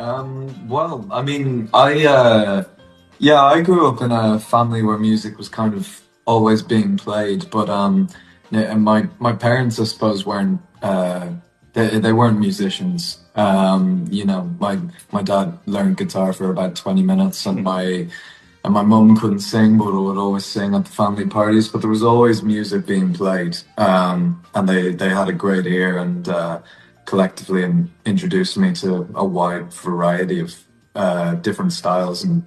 Well, I mean, yeah, I grew up in a family where music was kind of always being played, but yeah, and my parents, I suppose, weren't they weren't musicians. My dad learned guitar for about 20 minutes, and my mum couldn't sing, but would always sing at the family parties. But there was always music being played, and they had a great ear and collectively introduced me to a wide variety of different styles and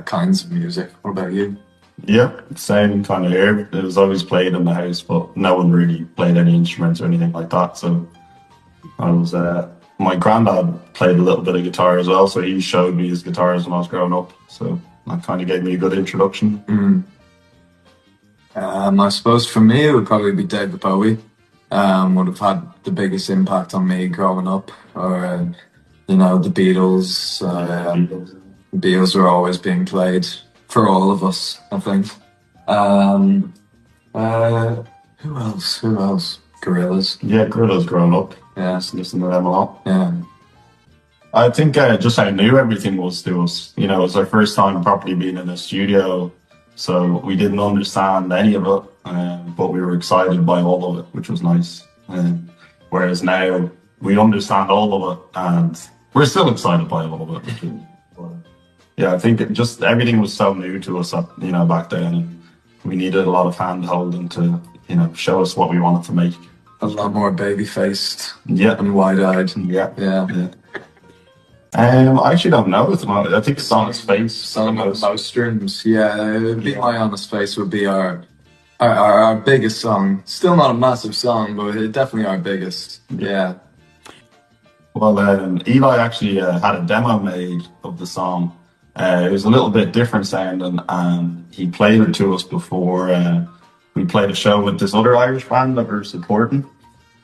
kinds of music. What about you? Yeah, same kind of here. It was always played in the house, but no one really played any instruments or anything like that. So I was, my granddad played a little bit of guitar as well, so he showed me his guitars when I was growing up. So that kind of gave me a good introduction. I suppose for me it would probably be David Bowie. Would have had the biggest impact on me growing up, or the Beatles. Beatles were always being played for all of us, I think. Um, who else? Who else? Gorillaz. Yeah, Gorillaz growing up. Yeah, Listening to them a lot. yeah. I think just how new everything was to us. You know, it was our first time properly being in a studio, so we didn't understand any of it, but we were excited by all of it, which was nice. Whereas now we understand all of it, and we're still excited by all of it. Yeah, I think just everything was so new to us, back then, and we needed a lot of hand holding to, show us what we wanted to make. A lot more baby faced. Yeah. And wide eyed. Yeah. Yeah. I actually don't know at the moment. I think it's on his face. Some of most streams. Yeah, Be My Honest Face would be our biggest song. Still not a massive song, but definitely our biggest. Yeah. Well, Eli actually had a demo made of the song. It was a little bit different sounding, and he played it to us before we played a show with this other Irish band that we're supporting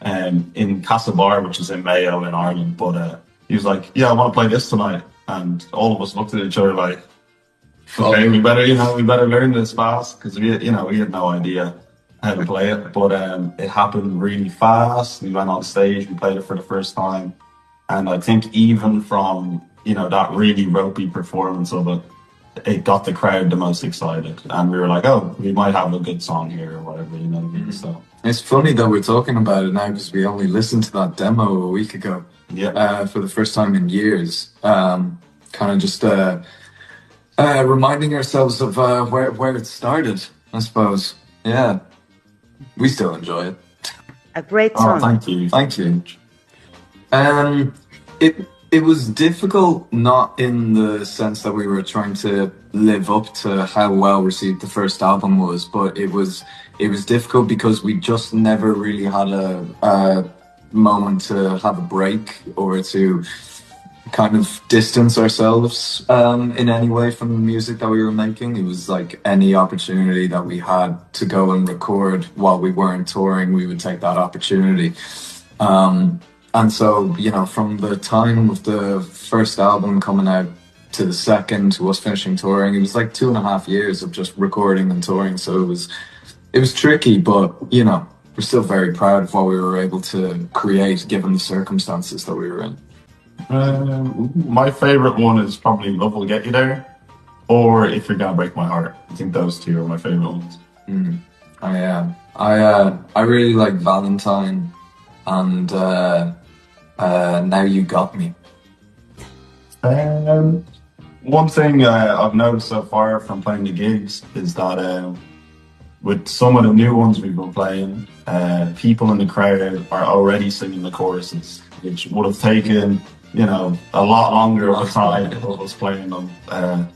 in Castlebar, which is in Mayo in Ireland. But he was like, "Yeah, I want to play this tonight," and all of us looked at each other like, "Okay, we better learn this fast," because we had no idea how to play it. But it happened really fast. We went on stage, we played it for the first time, and I think even from that really ropey performance of it, it got the crowd the most excited, and we were like, "Oh, we might have a good song here," or whatever, you know what I mean? So It's funny that we're talking about it now because we only listened to that demo a week ago. yeah, For the first time in years. Kind of just reminding ourselves of where it started, I suppose. Yeah, we still enjoy it. A great oh, song. thank you. Thank you. It was difficult, not in the sense that we were trying to live up to how well received the first album was, but it was difficult because we just never really had a moment to have a break or to kind of distance ourselves in any way from the music that we were making. It was like any opportunity that we had to go and record while we weren't touring, we would take that opportunity. And so, from the time of the first album coming out to the second, to us finishing touring, it was like 2.5 years of just recording and touring. So it was tricky, but we're still very proud of what we were able to create given the circumstances that we were in. My favorite one is probably "Love Will Get You There," or "If You're Gonna Break My Heart." I think those two are my favorite ones. I really like Valentine and Now You Got Me. One thing I've noticed so far from playing the gigs is that with some of the new ones we've been playing, people in the crowd are already singing the choruses, which would have taken a lot longer of a time if I was playing them on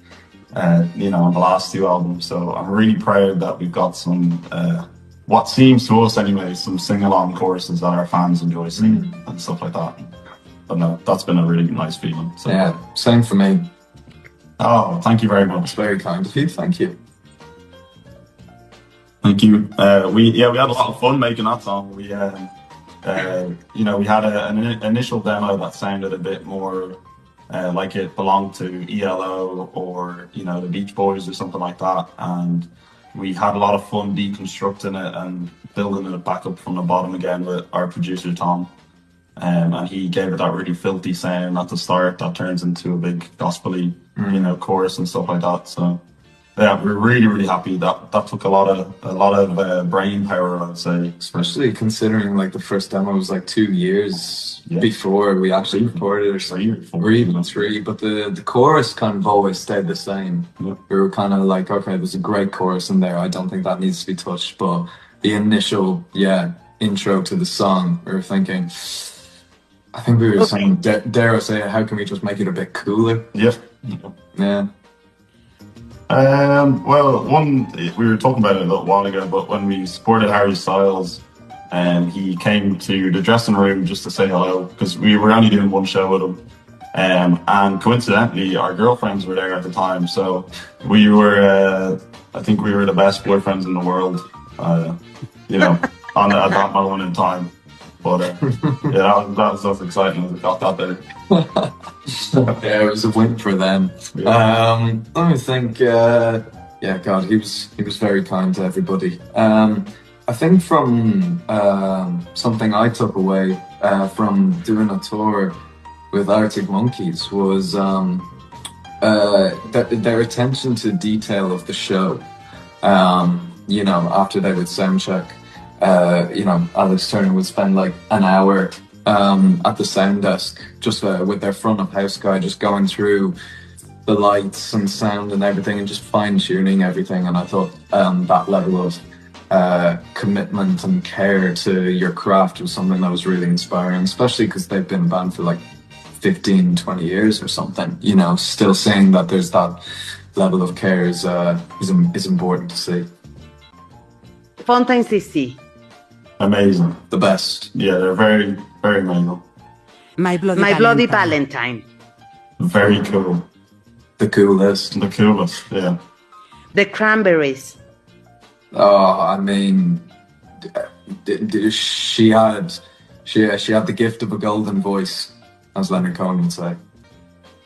the last two albums. So I'm really proud that we've got some what seems to us anyway, some sing-along choruses that our fans enjoy singing and stuff like that. But no, that's been a really nice feeling. So, yeah, same for me. Oh, thank you very It's much. very kind of you. Thank you. Thank you. We had a lot of fun making that song. We we had an initial demo that sounded a bit more like it belonged to ELO or the Beach Boys or something like that, and we had a lot of fun deconstructing it and building it back up from the bottom again with our producer Tom. and he gave it that really filthy sound at the start that turns into a big gospely, chorus and stuff like that. So yeah, we're really, really happy. That took a lot of brain power, I'd say. Especially considering like the first demo was like 2 years before we actually recorded it, or even three. But the chorus kind of always stayed the same. Yeah. We were kind of like, okay, there's a great chorus in there. I don't think that needs to be touched. But the initial, intro to the song, we were thinking, I think we were saying, dare I say it, how can we just make it a bit cooler? Yeah. Yeah. Well, we were talking about it a little while ago, but when we supported Harry Styles, he came to the dressing room just to say hello, because we were only doing one show with him. And coincidentally, our girlfriends were there at the time, so we were, I think we were the best boyfriends in the world, at that moment in time. But that was exciting as it got that there. Yeah, it was a win for them. Yeah. Let me think. God, he was very kind to everybody. I think from something I took away from doing a tour with Arctic Monkeys was their attention to detail of the show. After they would sound check, Alex Turner would spend like an hour at the sound desk just with their front of house guy, just going through the lights and sound and everything and just fine-tuning everything. And I thought that level of commitment and care to your craft was something that was really inspiring, especially because they've been a band for like 15, 20 years or something. Still saying that there's that level of care is important to see. Fontaines DC. Amazing. The best. Yeah, they're very, very amazing. My Bloody Valentine. Very cool. The coolest. The coolest, yeah. The Cranberries. Oh, I mean, she had the gift of a golden voice, as Leonard Cohen would say.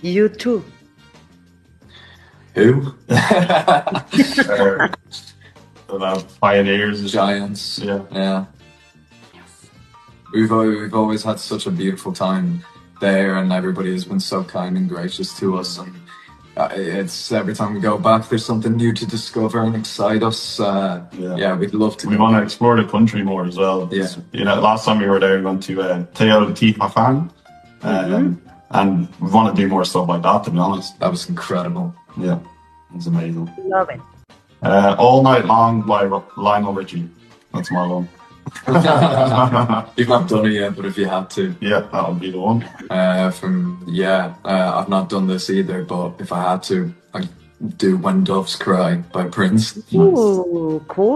U2. Who? Pioneers. Giants. Yeah. We've always had such a beautiful time there, and everybody has been so kind and gracious to us. And it's every time we go back, there's something new to discover and excite us. We'd love to. We want to explore the country more as well. Yeah. Last time we were there, we went to Teotihuacan, and we want to do more stuff like that. To be honest, That was incredible. yeah, it was amazing. Love it. All Night Long by Lionel Richie. That's my one. You've not done it yet, but if you had to, Yeah, that would be the one. I've not done this either, but if I had to, I'd do When Doves Cry by Prince. Ooh, cool.